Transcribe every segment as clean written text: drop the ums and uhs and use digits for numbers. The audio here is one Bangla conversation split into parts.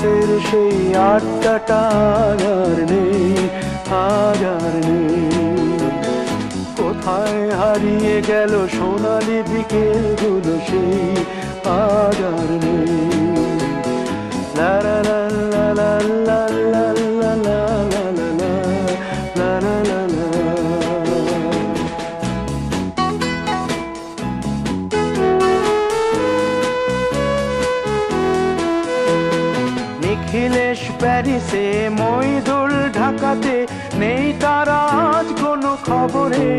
হাউসের সেই আড্ডাটা আর নেই, আজ আর নেই। কোথায় হারিয়ে গেল সোনালি বিকেলগুলো সেই আজ আর নেই। লা লা লা লা লা লা লা লা লা লা লা লা লা লা। নিখিলেশ প্যারিসে, মইদুল ঢাকাতে, নেই তার আজ কোনো খবরে।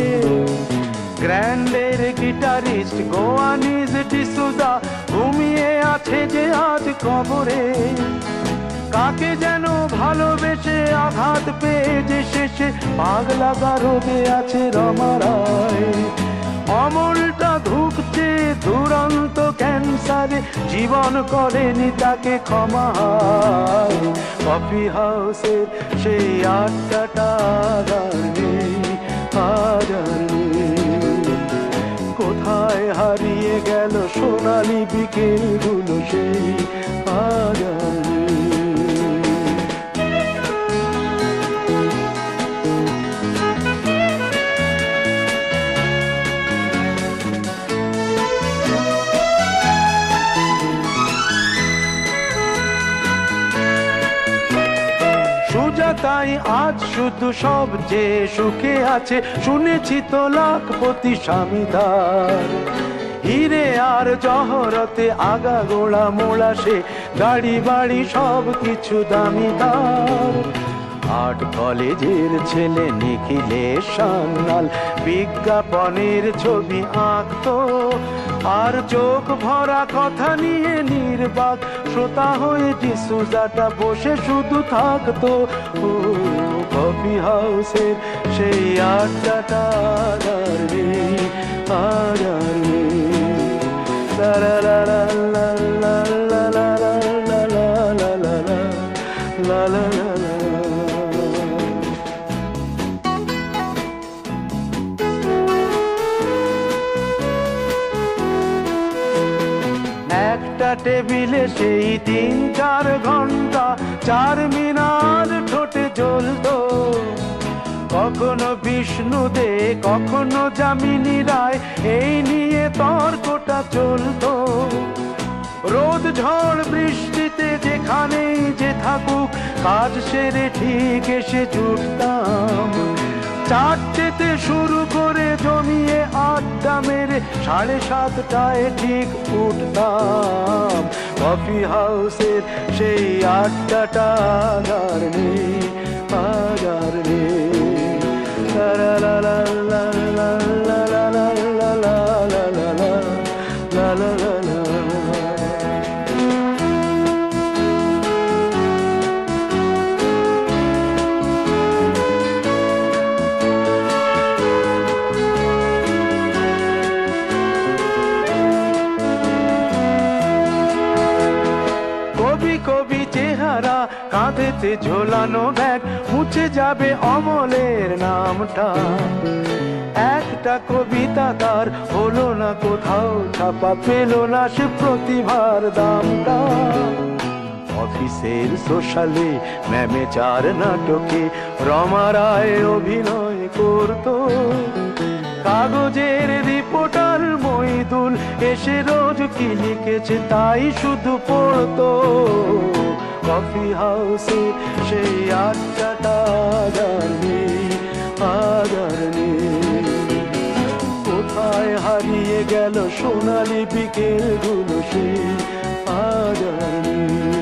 গ্র্যান্ডের গিটারিস্ট গোয়ানিজ ডিসুজা ঘুমিয়ে আছে যে আজ কবরে। কাকে যেন ভালোবেসে আঘাত পেয়ে যে শেষে পাগলা গারদে আছে রমা রায়। অমলটা ধুকছে দুরন্ত ক্যান্সারে, জীবন করেনি তাকে ক্ষমা। কফি হাউসের সেই আড্ডাটা আর নেই, আজ আর নেই। কোথায় হারিয়ে গেল সোনালি বিকেলগুলো সেই আজ আর নেই। তাই আজ শুধু সব যে সুখে আছে, শুনেছি তো লাখপতি স্বামীদার। হিরে আর জহরতে আগা গোড়া মোড়া সে, গাড়ি বাড়ি সব কিছু দামিদার। আর্ট কলেজের ছেলে নিখিলেশ সান্যাল বিজ্ঞাপনের ছবি আঁকতো, আর চোখ ভরা কথা নিয়ে নির্বাক শ্রোতা হয়ে ডিসুজাটা বসে শুধু থাকতো। ও কফি হাউসের সেই আড্ডাটা আর নেই, আর নেই। লা লা লা লা লা লা লা লা লা লা লা লা লা লা লা। একটা টেবিলে সেই 3-4 ঘন্টা চারমিনার ঠোঁটে জ্বলতো। কখনো বিষ্ণু দে, কখনো যামিনী রায়, এই নিয়ে তর্কটা চলতো। রোদ ঝড় বৃষ্টিতে যেখানেই যে থাকুক, কাজ সেরে ঠিক এসে জুটতাম। 4টেতে শুরু করে জমিয়ে আড্ডা মেরে 7:30টায় ঠিক উঠতাম। কফি হাউসের সেই আড্ডাটা আর নেই, আজ আর নেই। লা লা লা লা লা লা লা লা লা লা লা লা লা লা লা লা। কবি চেহারা, কাঁধেতে ঝোলানো ব্যাগ, মুছে যাবে অমলের নামটা। একটা কবিতা তার হলো না কোথাও ছাপা, পেল না সে প্রতিভার দামটা। অফিসের সোশ্যালে ম্যামেচার নাটকে রমা রায় অভিনয় করতো। কাগজের রিপোর্টার মইদুল এসে রোজ কি লিখেছে তাই শুধু পড়তো। কফি হাউসে সেই আড্ডাটা আর নেই, আজ আর নেই। কোথায় হারিয়ে গেল সোনালি বিকেলগুলো সেই আজ আর নেই।